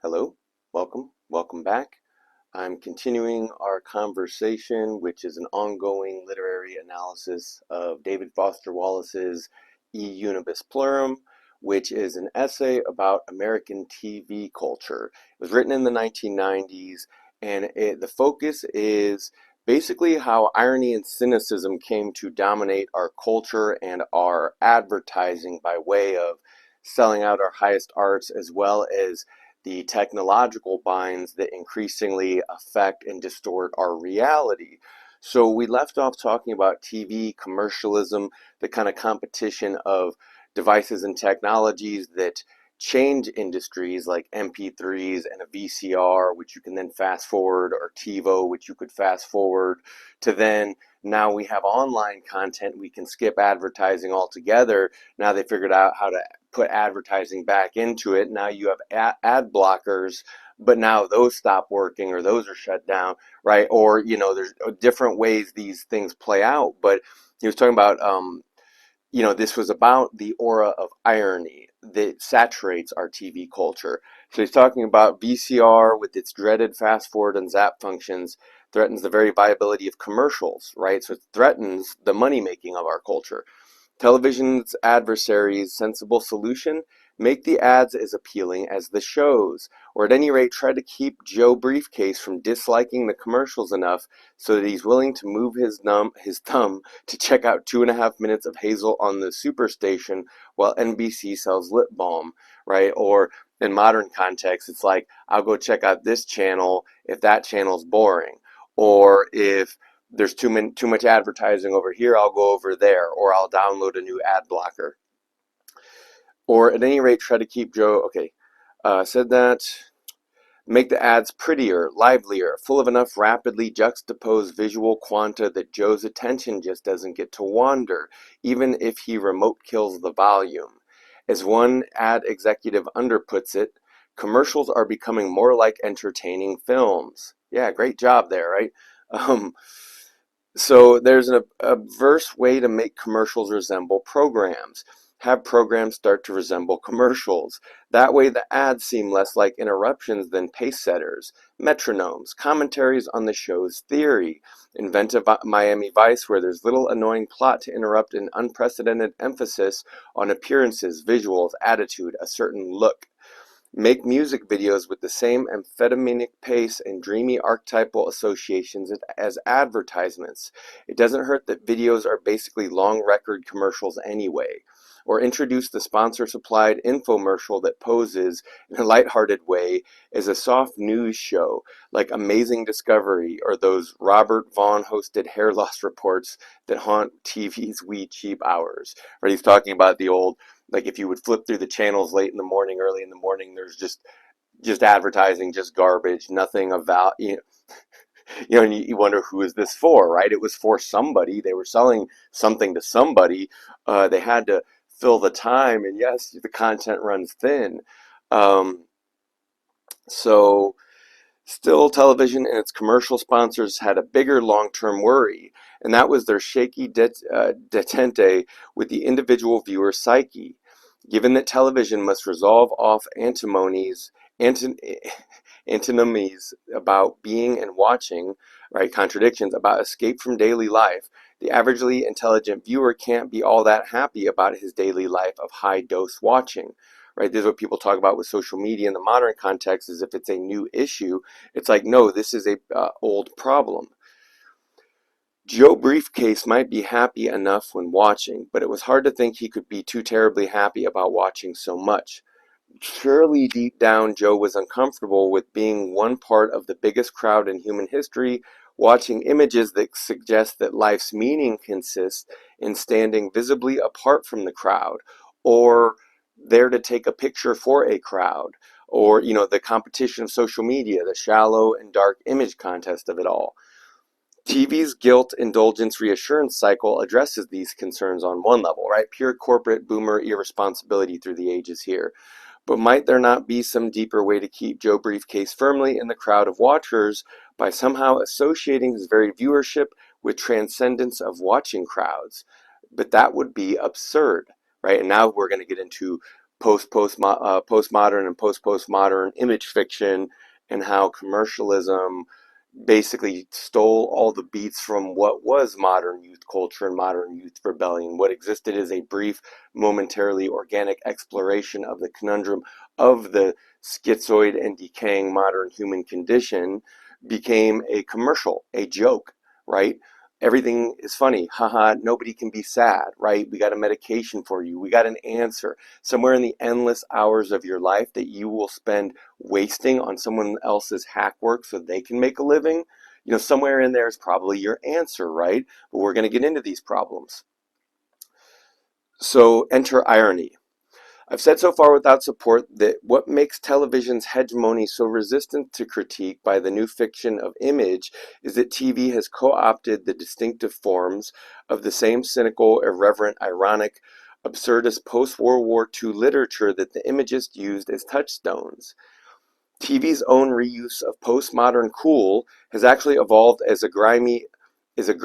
Hello, welcome back. I'm continuing our conversation, which is an ongoing literary analysis of David Foster Wallace's Unibus Pluram, which is an essay about American TV culture. It was written in the 1990s, and the focus is basically how irony and cynicism came to dominate our culture and our advertising by way of selling out our highest arts, as well as the technological binds that increasingly affect and distort our reality. So we left off talking about TV commercialism, the kind of competition of devices and technologies that change industries like MP3s and a VCR, which you can then fast forward, or TiVo, which you could fast forward, to then now we have online content, we can skip advertising altogether. Now they figured out how to put advertising back into it. Now you have ad blockers, but now those stop working or those are shut down, right? Or, there's different ways these things play out. But he was talking about, this was about the aura of irony that saturates our TV culture. So he's talking about VCR with its dreaded fast forward and zap functions threatens the very viability of commercials, right? So it threatens the money making of our culture. Television's adversaries' sensible solution: make the ads as appealing as the shows, or at any rate try to keep Joe Briefcase from disliking the commercials enough so that he's willing to move his thumb to check out 2.5 minutes of Hazel on the Superstation while NBC sells lip balm, right? Or in modern context, it's like, I'll go check out this channel if that channel's boring. Or if there's too much advertising over here, I'll go over there, or I'll download a new ad blocker. Or at any rate, try to keep Joe, okay, said that, make the ads prettier, livelier, full of enough rapidly juxtaposed visual quanta that Joe's attention just doesn't get to wander, even if he remote kills the volume. As one ad executive underputs it, commercials are becoming more like entertaining films. Yeah, great job there, right? So there's a verse way to make commercials resemble programs. Have programs start to resemble commercials. That way the ads seem less like interruptions than pace setters, metronomes, commentaries on the show's theory. Invent a Miami Vice where there's little annoying plot to interrupt an unprecedented emphasis on appearances, visuals, attitude, a certain look. Make music videos with the same amphetaminic pace and dreamy archetypal associations as advertisements. It doesn't hurt that videos are basically long record commercials anyway. Or introduce the sponsor-supplied infomercial that poses, in a lighthearted way, as a soft news show, like Amazing Discovery or those Robert Vaughn-hosted hair loss reports that haunt TV's wee cheap hours. Right? He's talking about the old, like, if you would flip through the channels late in the morning, early in the morning, there's just advertising, just garbage, nothing of value. And you wonder, who is this for, right? It was for somebody. They were selling something to somebody. They had to fill the time, and yes, the content runs thin. Um, so still, television and its commercial sponsors had a bigger long-term worry, and that was their shaky detente with the individual viewer psyche. Given that television must resolve off antinomies about being and watching, right, contradictions about escape from daily life, the averagely intelligent viewer can't be all that happy about his daily life of high-dose watching. Right, this is what people talk about with social media in the modern context, as if it's a new issue. It's like, no, this is a old problem. Joe Briefcase might be happy enough when watching, but it was hard to think he could be too terribly happy about watching so much. Surely deep down, Joe was uncomfortable with being one part of the biggest crowd in human history, watching images that suggest that life's meaning consists in standing visibly apart from the crowd, or there to take a picture for a crowd, or, the competition of social media, the shallow and dark image contest of it all. TV's guilt, indulgence, reassurance cycle addresses these concerns on one level, right? Pure corporate boomer irresponsibility through the ages here. But might there not be some deeper way to keep Joe Briefcase firmly in the crowd of watchers by somehow associating his very viewership with transcendence of watching crowds? But that would be absurd, right? And now we're going to get into postmodern and postmodern image fiction, and how commercialism basically stole all the beats from what was modern youth culture and modern youth rebellion. What existed as a brief, momentarily organic exploration of the conundrum of the schizoid and decaying modern human condition became a commercial, a joke, right? Everything is funny. Haha, nobody can be sad, right? We got a medication for you. We got an answer. Somewhere in the endless hours of your life that you will spend wasting on someone else's hack work so they can make a living, somewhere in there is probably your answer, right? But we're going to get into these problems. So enter irony. I've said so far without support that what makes television's hegemony so resistant to critique by the new fiction of image is that TV has co-opted the distinctive forms of the same cynical, irreverent, ironic, absurdist post-World War II literature that the imagists used as touchstones. TV's own reuse of postmodern cool has actually evolved as a grimly, I think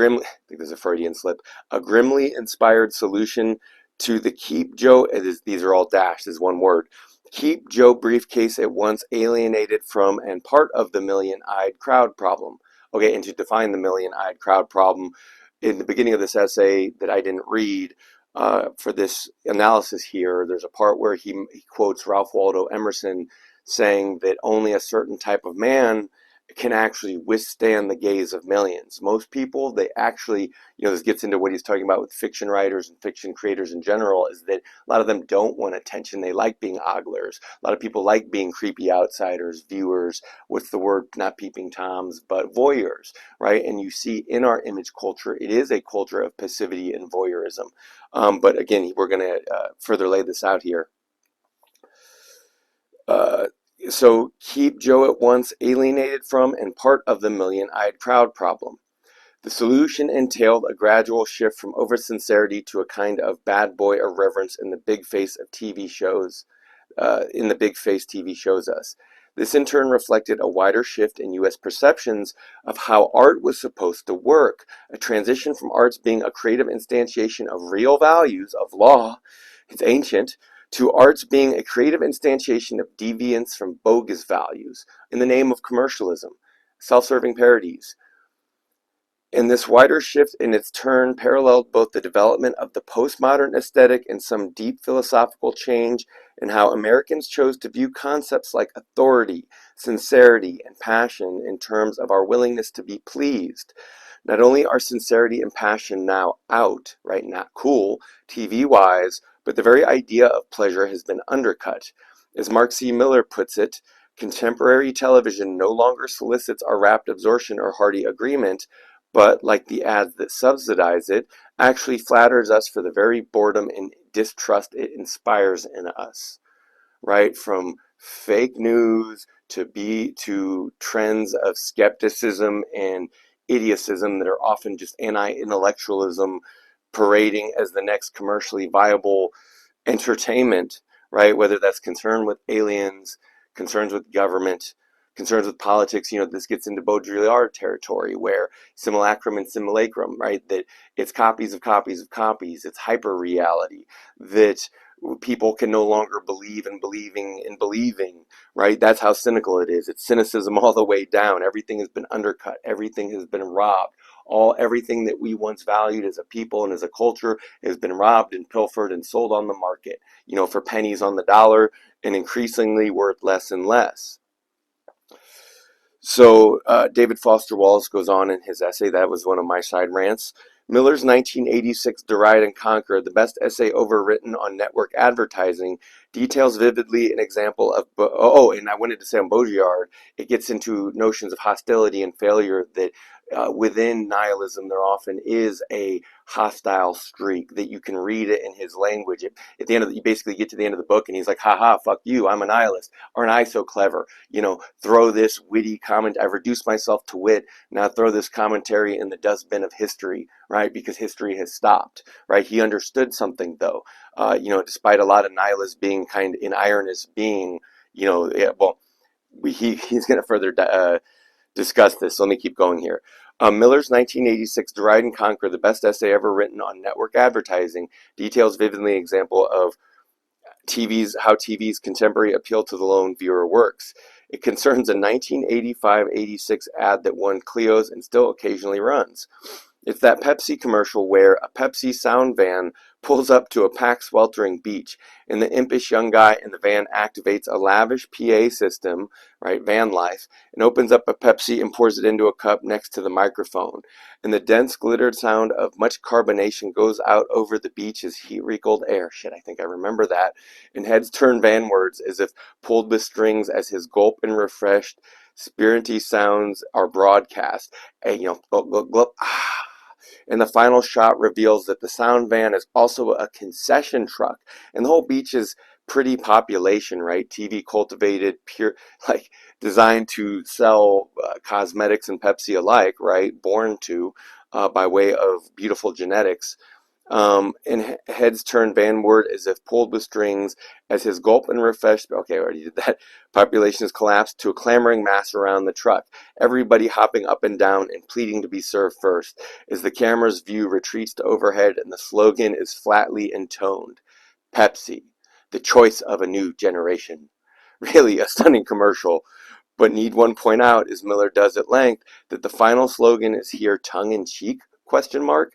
there's a Freudian slip, a grimly inspired solution to the keep Joe, these are all dashed as one word, keep Joe briefcase at once alienated from and part of the million-eyed crowd problem. Okay, and to define the million-eyed crowd problem, in the beginning of this essay that I didn't read, for this analysis here, there's a part where he quotes Ralph Waldo Emerson saying that only a certain type of man can actually withstand the gaze of millions. Most people, they actually, this gets into what he's talking about with fiction writers and fiction creators in general, is that a lot of them don't want attention. They like being oglers. A lot of people like being creepy outsiders, viewers, what's the word, not peeping toms, but voyeurs, right? And you see in our image culture, it is a culture of passivity and voyeurism. But again, we're going to further lay this out here. So keep Joe at once alienated from and part of the million-eyed crowd problem. The solution entailed a gradual shift from over-sincerity to a kind of bad boy irreverence in the big face of TV shows, us. This in turn reflected a wider shift in U.S. perceptions of how art was supposed to work, a transition from arts being a creative instantiation of real values, of law, it's ancient, to arts being a creative instantiation of deviance from bogus values in the name of commercialism, self-serving parodies. And this wider shift in its turn paralleled both the development of the postmodern aesthetic and some deep philosophical change in how Americans chose to view concepts like authority, sincerity, and passion in terms of our willingness to be pleased. Not only are sincerity and passion now out, right, not cool, TV-wise, but the very idea of pleasure has been undercut. As Mark C. Miller puts it, contemporary television no longer solicits our rapt absorption or hearty agreement, but, like the ads that subsidize it, actually flatters us for the very boredom and distrust it inspires in us, right? From fake news to trends of skepticism and idiocism that are often just anti-intellectualism parading as the next commercially viable entertainment, right? Whether that's concern with aliens, concerns with government, concerns with politics, this gets into Baudrillard territory where simulacrum and simulacrum, right? That it's copies of copies of copies, it's hyper reality, that people can no longer believe in believing, right? That's how cynical it is. It's cynicism all the way down. Everything has been undercut. Everything has been robbed. Everything that we once valued as a people and as a culture has been robbed and pilfered and sold on the market, for pennies on the dollar and increasingly worth less and less. So David Foster Wallace goes on in his essay, that was one of my side rants. Miller's 1986 Deride and Conquer, the best essay overwritten on network advertising, details vividly an example of, and I wanted to say on Baudrillard, it gets into notions of hostility and failure that within nihilism there often is a hostile streak that you can read it in his language. At the end of you basically get to the end of the book and he's like, haha, fuck you, I'm a nihilist. Aren't I so clever? Throw this witty comment, I've reduced myself to wit, now throw this commentary in the dustbin of history, right? Because history has stopped, right? He understood something though, despite a lot of nihilists being kind of in ironist being, yeah, well, he's going to further discuss this. So let me keep going here. Miller's 1986 Deride and Conquer, the best essay ever written on network advertising, details vividly an example of how TV's contemporary appeal to the lone viewer works. It concerns a 1985-86 ad that won Clio's and still occasionally runs. It's that Pepsi commercial where a Pepsi sound van pulls up to a packed, sweltering beach, and the impish young guy in the van activates a lavish PA system, right, van life, and opens up a Pepsi and pours it into a cup next to the microphone. And the dense, glittered sound of much carbonation goes out over the beach as heat-wrinkled air. Shit, I think I remember that. And heads turn vanwards as if pulled with strings as his gulp and refreshed, spirity sounds are broadcast. And, gulp, gulp, gulp, ah. And the final shot reveals that the sound van is also a concession truck. And the whole beach is pretty population, right? TV cultivated, pure, like designed to sell cosmetics and Pepsi alike, right? Born to by way of beautiful genetics. And heads turn vanward as if pulled with strings as his gulp and refreshed, okay, I already did that, population has collapsed to a clamoring mass around the truck, everybody hopping up and down and pleading to be served first, as the camera's view retreats to overhead and the slogan is flatly intoned: Pepsi, the choice of a new generation. Really a stunning commercial, but need one point out, as Miller does at length, that the final slogan is here tongue-in-cheek, question mark.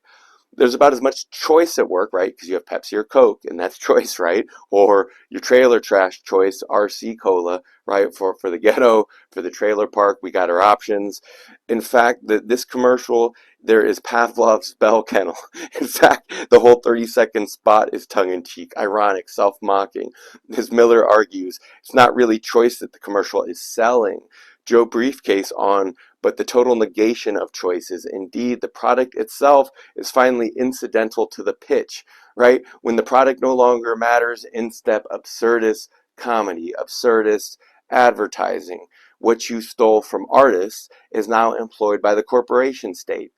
There's about as much choice at work, right? Because you have Pepsi or Coke, and that's choice, right? Or your trailer trash choice, RC Cola, right? For the ghetto, for the trailer park, we got our options. In fact, this commercial, there is Pavlov's bell kennel. In fact, the whole 30-second spot is tongue-in-cheek, ironic, self-mocking. As Miller argues, it's not really choice that the commercial is selling. Joe Briefcase on, but the total negation of choices. Indeed, the product itself is finally incidental to the pitch, right? When the product no longer matters, in step absurdist comedy, absurdist advertising. What you stole from artists is now employed by the corporation state.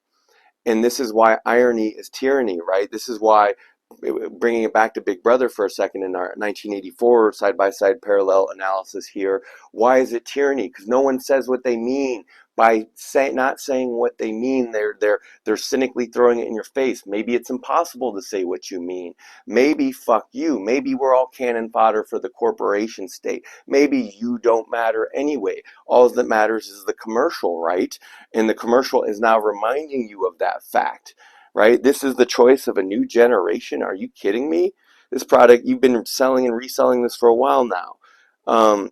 And this is why irony is tyranny, right? This is why, bringing it back to Big Brother for a second in our 1984 side-by-side parallel analysis here, why is it tyranny? Because no one says what they mean. By not saying what they mean, they're cynically throwing it in your face. Maybe it's impossible to say what you mean. Maybe fuck you. Maybe we're all cannon fodder for the corporation state. Maybe you don't matter anyway. All that matters is the commercial, right? And the commercial is now reminding you of that fact, right? This is the choice of a new generation. Are you kidding me? This product, you've been selling and reselling this for a while now.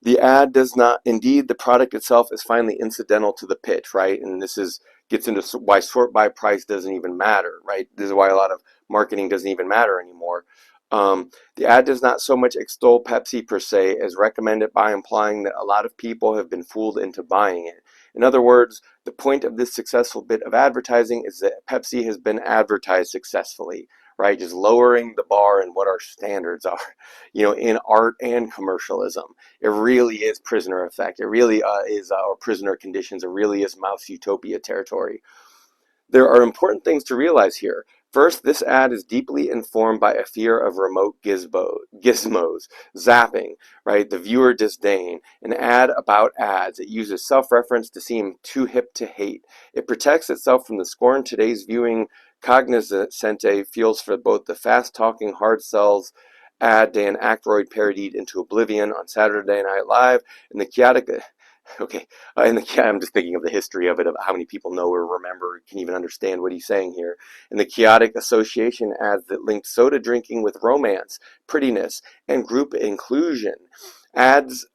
The ad does not, indeed, the product itself is finally incidental to the pitch, right? And gets into why sort by price doesn't even matter, right? This is why a lot of marketing doesn't even matter anymore. The ad does not so much extol Pepsi per se as recommend it by implying that a lot of people have been fooled into buying it. In other words, the point of this successful bit of advertising is that Pepsi has been advertised successfully, right? Just lowering the bar and what our standards are, in art and commercialism. It really is prisoner effect. It really is, or prisoner conditions. It really is mouse utopia territory. There are important things to realize here. First, this ad is deeply informed by a fear of remote gizmos, zapping, right? The viewer disdain. An ad about ads. It uses self-reference to seem too hip to hate. It protects itself from the scorn today's viewing cognoscente feels for both the fast-talking hard sells ad Dan Aykroyd parodied into oblivion on Saturday Night Live and the chaotic... Okay, I'm just thinking of the history of it, of how many people know or remember, can even understand what he's saying here. And the chaotic association ads that linked soda drinking with romance, prettiness, and group inclusion. Ads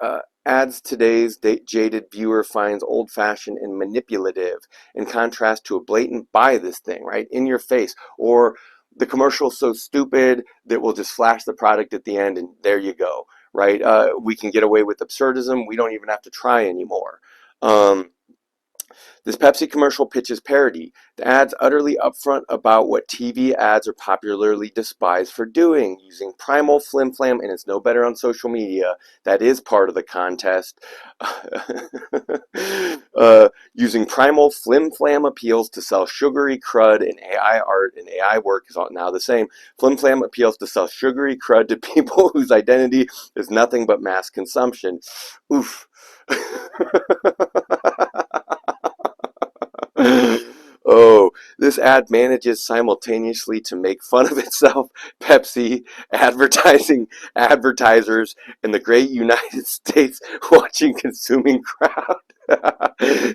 today's jaded viewer finds old-fashioned and manipulative, in contrast to a blatant buy this thing, right, in your face, or the commercial's so stupid that we'll just flash the product at the end and there you go. Right? We can get away with absurdism. We don't even have to try anymore. This Pepsi commercial pitches parody. The ad's utterly upfront about what TV ads are popularly despised for doing, using primal flim-flam, and it's no better on social media. That is part of the contest. Using primal flim-flam appeals to sell sugary crud in AI art, and AI work is now the same. Flim-flam appeals to sell sugary crud to people whose identity is nothing but mass consumption. Oof. Oh, this ad manages simultaneously to make fun of itself, Pepsi, advertisers, and the great United States watching consuming crowd.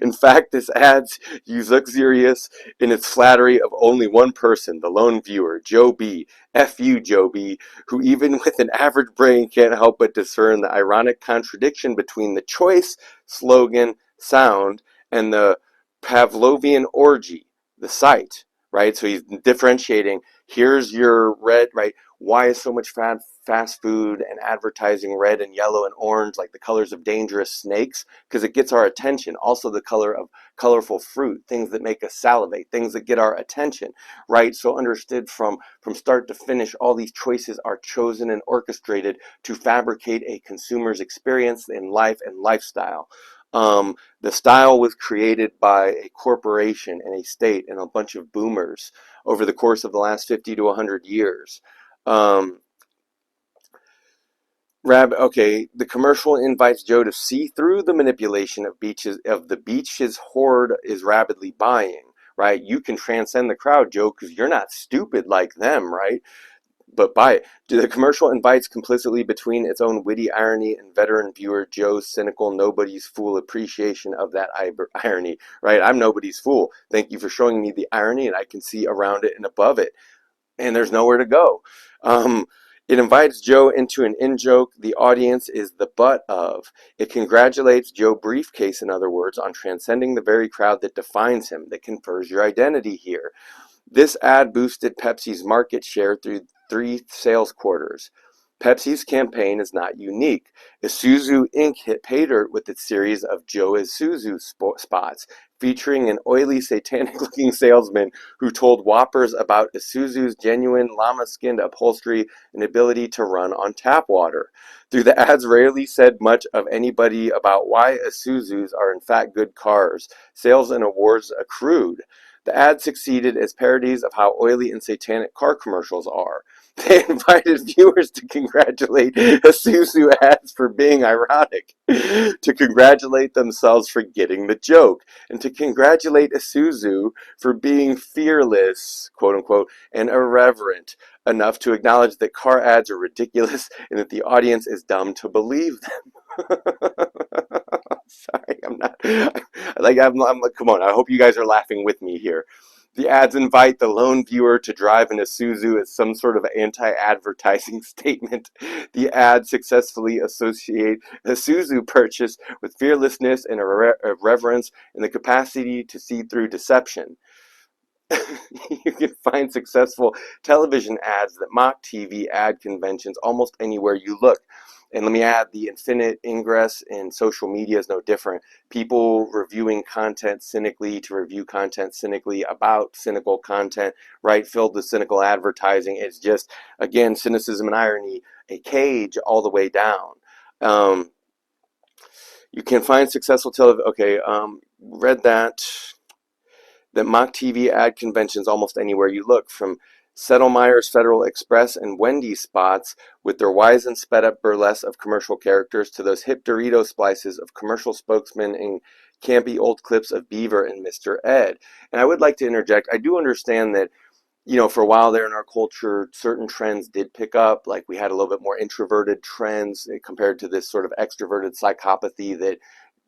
In fact, this ad's use luxurious in its flattery of only one person, the lone viewer, Joe B. F you, Joe B., who even with an average brain can't help but discern the ironic contradiction between the choice, slogan, sound, and the Pavlovian orgy, the sight, right? So he's differentiating, here's your red, right? Why is so much fast food and advertising red and yellow and orange, like the colors of dangerous snakes? Because it gets our attention. Also the color of colorful fruit, things that make us salivate, things that get our attention, right? So understood from start to finish, all these choices are chosen and orchestrated to fabricate a consumer's experience in life and lifestyle. The style was created by a corporation and a state and a bunch of boomers over the course of the last 50 to 100 years. Um, the commercial invites Joe to see through the manipulation of the beach's horde is rapidly buying, right? You can transcend the crowd, Joe, because you're not stupid like them, right? But buy it. The commercial invites complicitly between its own witty irony and veteran viewer Joe's cynical nobody's fool appreciation of that irony, right? I'm nobody's fool. Thank you for showing me the irony, and I can see around it and above it. And there's nowhere to go. Um, it invites Joe into an in-joke the audience is the butt of. It congratulates Joe Briefcase, in other words, on transcending the very crowd that defines him, that confers your identity here. This ad boosted Pepsi's market share through 3 sales quarters. Pepsi's campaign is not unique. Isuzu Inc. hit pay dirt with its series of Joe Isuzu spots, featuring an oily, satanic-looking salesman who told whoppers about Isuzu's genuine llama-skinned upholstery and ability to run on tap water. Though the ads rarely said much of anybody about why Isuzus are in fact good cars, sales and awards accrued. The ads succeeded as parodies of how oily and satanic car commercials are. They invited viewers to congratulate Isuzu ads for being ironic, to congratulate themselves for getting the joke, and to congratulate Isuzu for being fearless, quote unquote, and irreverent enough to acknowledge that car ads are ridiculous and that the audience is dumb to believe them. Sorry, I'm not I'm like, come on, I hope you guys are laughing with me here. The ads invite the lone viewer to drive an Isuzu as some sort of anti-advertising statement. The ads successfully associate a Isuzu purchase with fearlessness and irreverence and the capacity to see through deception. You can find successful television ads that mock TV ad conventions almost anywhere you look. And let me add, the infinite ingress in social media is no different. People reviewing content cynically to review content cynically about cynical content, right? Filled with cynical advertising. It's just, again, cynicism and irony, a cage all the way down. You can find successful television. Okay, read that mock TV ad conventions almost anywhere you look, from Settlemeyer's Federal Express and Wendy's spots with their wise and sped up burlesque of commercial characters to those hip Dorito splices of commercial spokesmen and campy old clips of Beaver and Mr. Ed. And I would like to interject, I do understand that, you know, for a while there in our culture, certain trends did pick up. Like we had a little bit more introverted trends compared to this sort of extroverted psychopathy that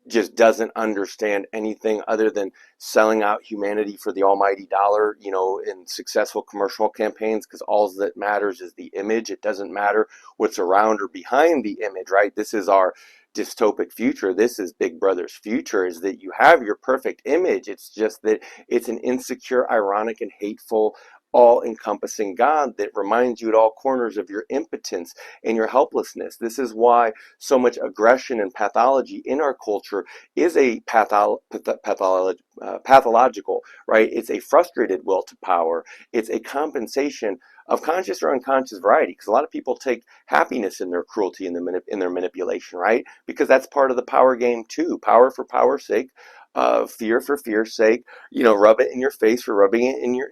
just doesn't understand anything other than selling out humanity for the almighty dollar, you know, in successful commercial campaigns, because all that matters is the image. It doesn't matter what's around or behind the image, right? This is our dystopic future. This is Big Brother's future, is that you have your perfect image. It's just that it's an insecure, ironic, and hateful, all-encompassing God that reminds you at all corners of your impotence and your helplessness. This is why so much aggression and pathology in our culture is a pathological, right? It's a frustrated will to power. It's a compensation of conscious or unconscious variety, because a lot of people take happiness in their cruelty and in their manipulation, right? Because that's part of the power game too. Power for power's sake, fear for fear's sake, rub it in your face for rubbing it in your,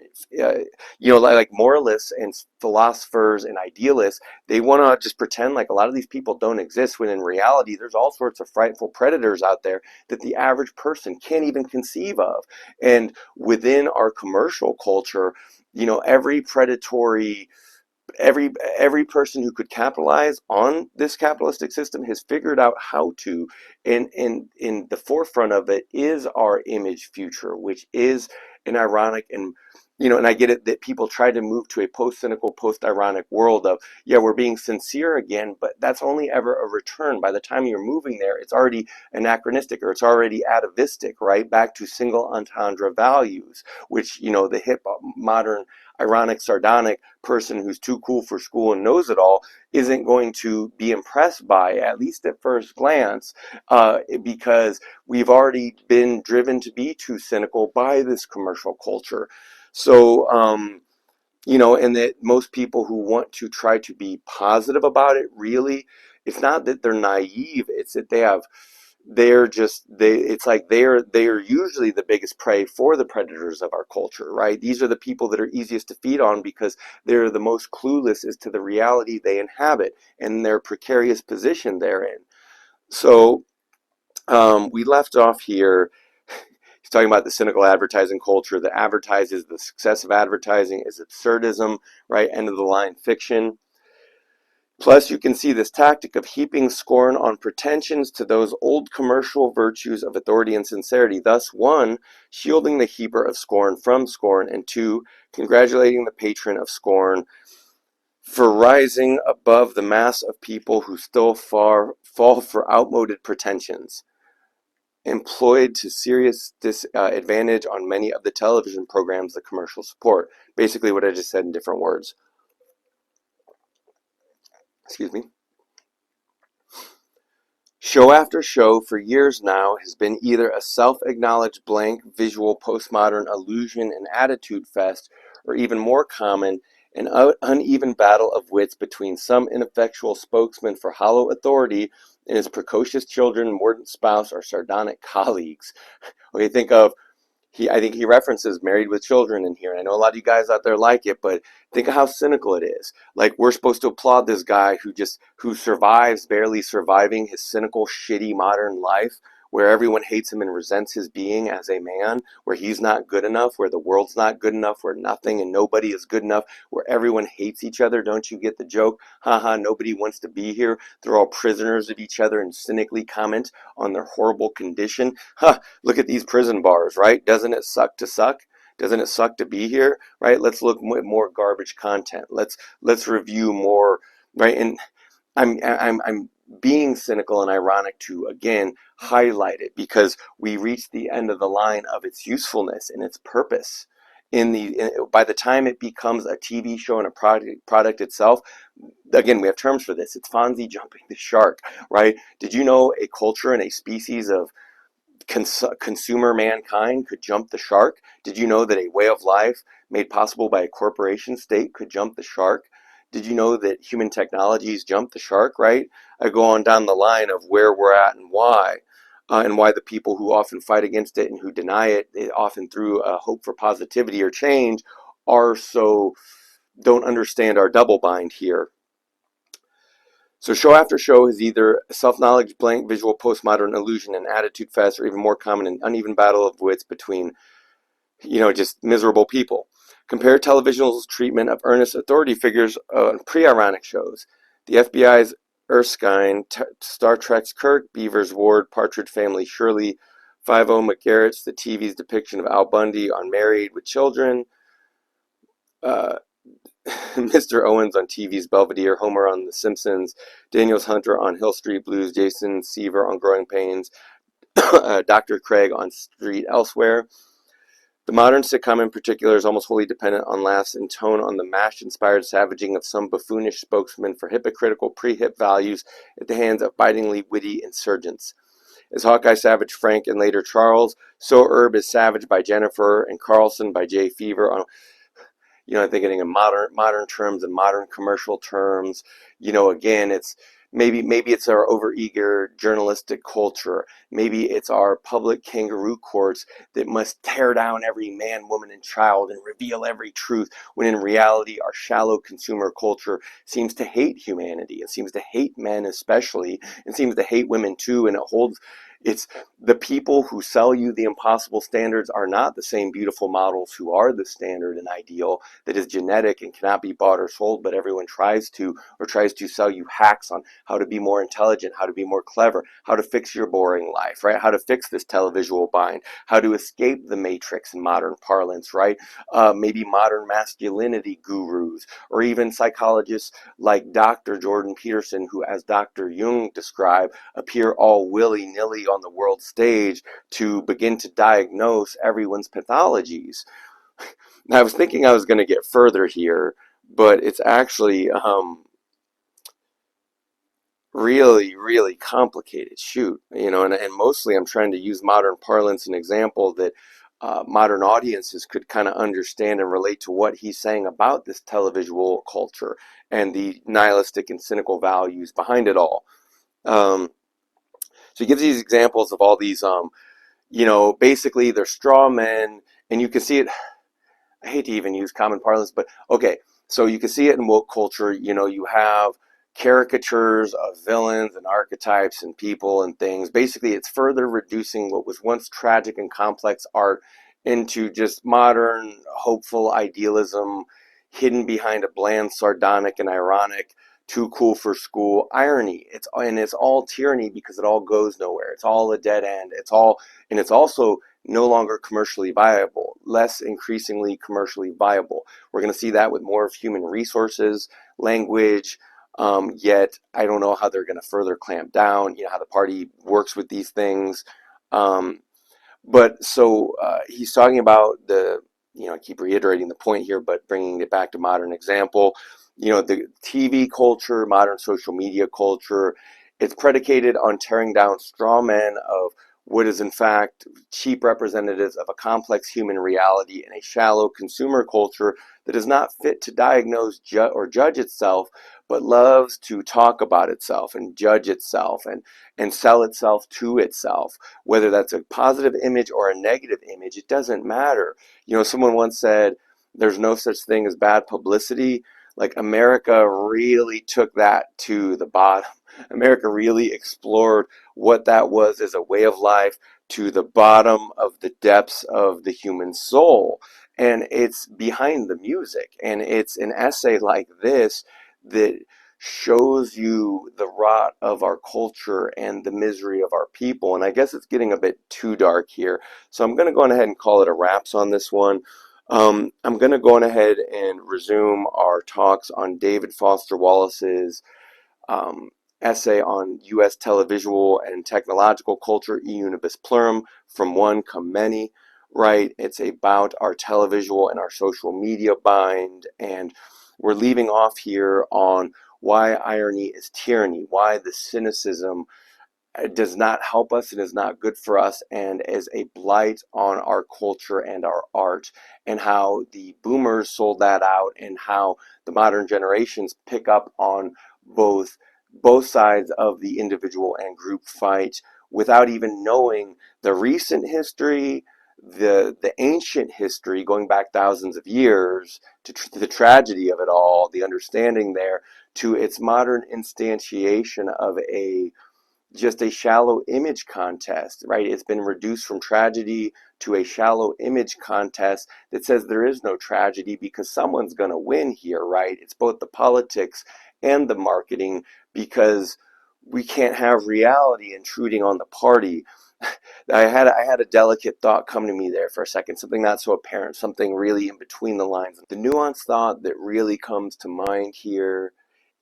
like moralists and philosophers and idealists, they want to just pretend like a lot of these people don't exist, when in reality, there's all sorts of frightful predators out there that the average person can't even conceive of. And within our commercial culture, every predatory every person who could capitalize on this capitalistic system has figured out how to, and in the forefront of it is our image future, which is an ironic and and I get it that people try to move to a post-cynical, post-ironic world of, yeah, we're being sincere again, but that's only ever a return. By the time you're moving there, it's already anachronistic, or it's already atavistic, right? Back to single entendre values, which, the hip modern ironic, sardonic person who's too cool for school and knows it all isn't going to be impressed by, at least at first glance, because we've already been driven to be too cynical by this commercial culture. So, and that most people who want to try to be positive about it, really, it's not that they're naive, it's that it's like they are usually the biggest prey for the predators of our culture, right? These are the people that are easiest to feed on because they're the most clueless as to the reality they inhabit and their precarious position therein. So we left off here. He's talking about the cynical advertising culture that advertises the success of advertising as absurdism, right? End of the line fiction. Plus, you can see this tactic of heaping scorn on pretensions to those old commercial virtues of authority and sincerity. Thus, one, shielding the heaper of scorn from scorn, and two, congratulating the patron of scorn for rising above the mass of people who still fall for outmoded pretensions, employed to serious disadvantage on many of the television programs the commercials support. Basically what I just said in different words. Excuse me. Show after show for years now has been either a self-acknowledged blank visual postmodern illusion and attitude fest, or even more common, an uneven battle of wits between some ineffectual spokesman for hollow authority and his precocious children, mordant spouse, or sardonic colleagues. Okay, I think he references Married with Children in here. And I know a lot of you guys out there like it, but think of how cynical it is. Like, we're supposed to applaud this guy who survives, barely surviving his cynical, shitty modern life, where everyone hates him and resents his being as a man, where he's not good enough, where the world's not good enough, where nothing and nobody is good enough, where everyone hates each other. Don't you get the joke? Haha, nobody wants to be here. They're all prisoners of each other and cynically comment on their horrible condition. Ha, look at these prison bars, right? Doesn't it suck to suck? Doesn't it suck to be here, right? Let's look at more garbage content. Let's review more, right? And I'm being cynical and ironic to, again, highlight it, because we reach the end of the line of its usefulness and its purpose. By the time it becomes a TV show and a product itself, again, we have terms for this. It's Fonzie jumping the shark, right? Did you know a culture and a species of consumer mankind could jump the shark? Did you know that a way of life made possible by a corporation state could jump the shark? Did you know that human technologies jump the shark, right? I go on down the line of where we're at and why the people who often fight against it and who deny it, often through a hope for positivity or change, don't understand our double bind here. So show after show is either a self-knowledge, blank, visual, postmodern illusion and attitude fest, or even more common, an uneven battle of wits between, just miserable people. Compare television's treatment of earnest authority figures on pre-ironic shows. The FBI's Erskine, Star Trek's Kirk, Beaver's Ward, Partridge Family Shirley, 5-0 McGarrett's, the TV's depiction of Al Bundy on Married with Children, Mr. Owens on TV's Belvedere, Homer on The Simpsons, Daniels Hunter on Hill Street Blues, Jason Seaver on Growing Pains, Dr. Craig on Street Elsewhere. The modern sitcom in particular is almost wholly dependent on laughs and tone on the MASH-inspired savaging of some buffoonish spokesman for hypocritical pre-hip values at the hands of bitingly witty insurgents. As Hawkeye savaged Frank and later Charles, so Herb is savaged by Jennifer and Carlson by Jay Fever. I'm thinking in modern terms and modern commercial terms. Again, it's Maybe it's our overeager journalistic culture. Maybe it's our public kangaroo courts that must tear down every man, woman, and child and reveal every truth, when in reality our shallow consumer culture seems to hate humanity. It seems to hate men especially, and seems to hate women too, and it's the people who sell you the impossible standards are not the same beautiful models who are the standard and ideal that is genetic and cannot be bought or sold, but everyone tries to, or tries to sell you hacks on how to be more intelligent, how to be more clever, how to fix your boring life, right? How to fix this televisual bind, how to escape the matrix in modern parlance, right? Maybe modern masculinity gurus, or even psychologists like Dr. Jordan Peterson, who, as Dr. Jung described, appear all willy-nilly on the world stage to begin to diagnose everyone's pathologies. Now, I was thinking I was going to get further here, but it's actually really, really complicated. Shoot, and mostly I'm trying to use modern parlance, an example that modern audiences could kind of understand and relate to what he's saying about this televisual culture and the nihilistic and cynical values behind it all. Um, so he gives these examples of all these, basically they're straw men, and you can see it. I hate to even use common parlance, but okay. So you can see it in woke culture. You have caricatures of villains and archetypes and people and things. Basically, it's further reducing what was once tragic and complex art into just modern, hopeful idealism hidden behind a bland, sardonic, and ironic, too cool for school irony. It's all tyranny because it all goes nowhere. It's all a dead end. It's also no longer commercially viable, less increasingly commercially viable. We're going to see that with more of human resources, language, yet I don't know how they're going to further clamp down, how the party works with these things. Um, but he's talking about I keep reiterating the point here, but bringing it back to modern example, the TV culture, modern social media culture, it's predicated on tearing down straw men of what is in fact cheap representatives of a complex human reality in a shallow consumer culture that is not fit to diagnose or judge itself, but loves to talk about itself and judge itself and sell itself to itself. Whether that's a positive image or a negative image, it doesn't matter. Someone once said, there's no such thing as bad publicity. Like, America really took that to the bottom. America really explored what that was as a way of life to the bottom of the depths of the human soul. And it's behind the music. And it's an essay like this that shows you the rot of our culture and the misery of our people. And I guess it's getting a bit too dark here. So I'm going to go ahead and call it a wraps on this one. I'm going to go on ahead and resume our talks on David Foster Wallace's um, essay on U.S. televisual and technological culture, Unibus Pluram, From One Come Many, right? It's about our televisual and our social media bind, and we're leaving off here on why irony is tyranny, why the cynicism does not help us and is not good for us and is a blight on our culture and our art, and how the boomers sold that out, and how the modern generations pick up on both sides of the individual and group fight without even knowing the recent history, the ancient history going back thousands of years, to the tragedy of it all, the understanding there, to its modern instantiation of just a shallow image contest, right? It's been reduced from tragedy to a shallow image contest that says there is no tragedy because someone's going to win here, right? It's both the politics and the marketing, because we can't have reality intruding on the party. I had a delicate thought come to me there for a second, something not so apparent, something really in between the lines. The nuanced thought that really comes to mind here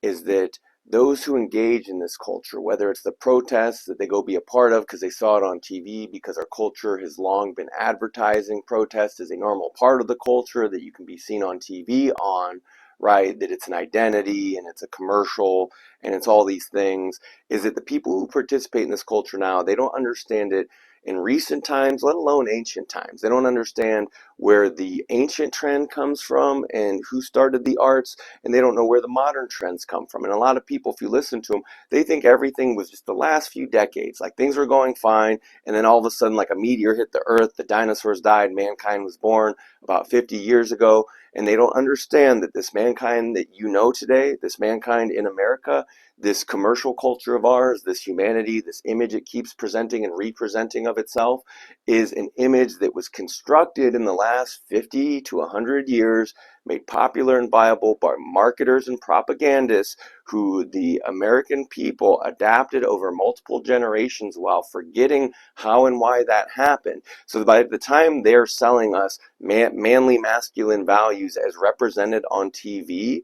is that those who engage in this culture, whether it's the protests that they go be a part of because they saw it on TV, because our culture has long been advertising protest as a normal part of the culture that you can be seen on TV on, right? That it's an identity and it's a commercial and it's all these things, is that the people who participate in this culture now, they don't understand it in recent times, let alone ancient times. They don't understand where the ancient trend comes from and who started the arts, and they don't know where the modern trends come from. And a lot of people, if you listen to them, they think everything was just the last few decades, like things were going fine, and then all of a sudden, like a meteor hit the earth, the dinosaurs died, mankind was born about 50 years ago, and they don't understand that this mankind that you know today, this mankind in America, this commercial culture of ours, this humanity, this image it keeps presenting and representing of itself, is an image that was constructed in the last 50 to 100 years, made popular and viable by marketers and propagandists who the American people adapted over multiple generations while forgetting how and why that happened. So by the time they're selling us manly masculine values as represented on TV,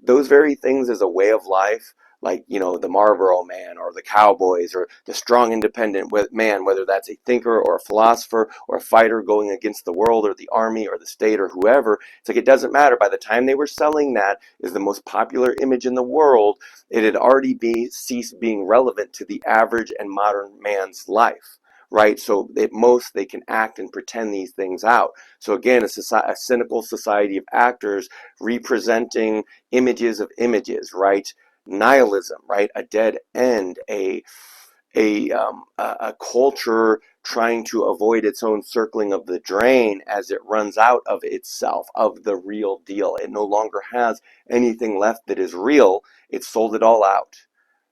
those very things as a way of life, like, the Marlboro Man or the cowboys or the strong independent man, whether that's a thinker or a philosopher or a fighter going against the world or the army or the state or whoever, it's like it doesn't matter. By the time they were selling that as the most popular image in the world, it had already ceased being relevant to the average and modern man's life. Right, so at most they can act and pretend these things out. So again, a cynical society of actors representing images of images, right? Nihilism, right? A dead end, a culture trying to avoid its own circling of the drain as it runs out of itself, of the real deal. It no longer has anything left that is real. It's sold it all out.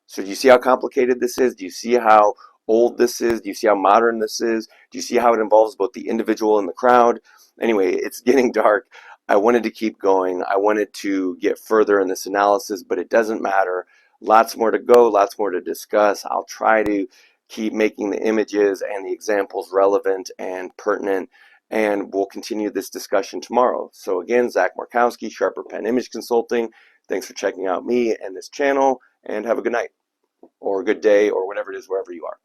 So do you see how complicated this is? Do you see how old this is? Do you see how modern this is? Do you see how it involves both the individual and the crowd? Anyway, it's getting dark. I wanted to keep going. I wanted to get further in this analysis, but it doesn't matter. Lots more to go, lots more to discuss. I'll try to keep making the images and the examples relevant and pertinent, and we'll continue this discussion tomorrow. So again, Zach Markowski, Sharper Pen Image Consulting. Thanks for checking out me and this channel, and have a good night or a good day or whatever it is wherever you are.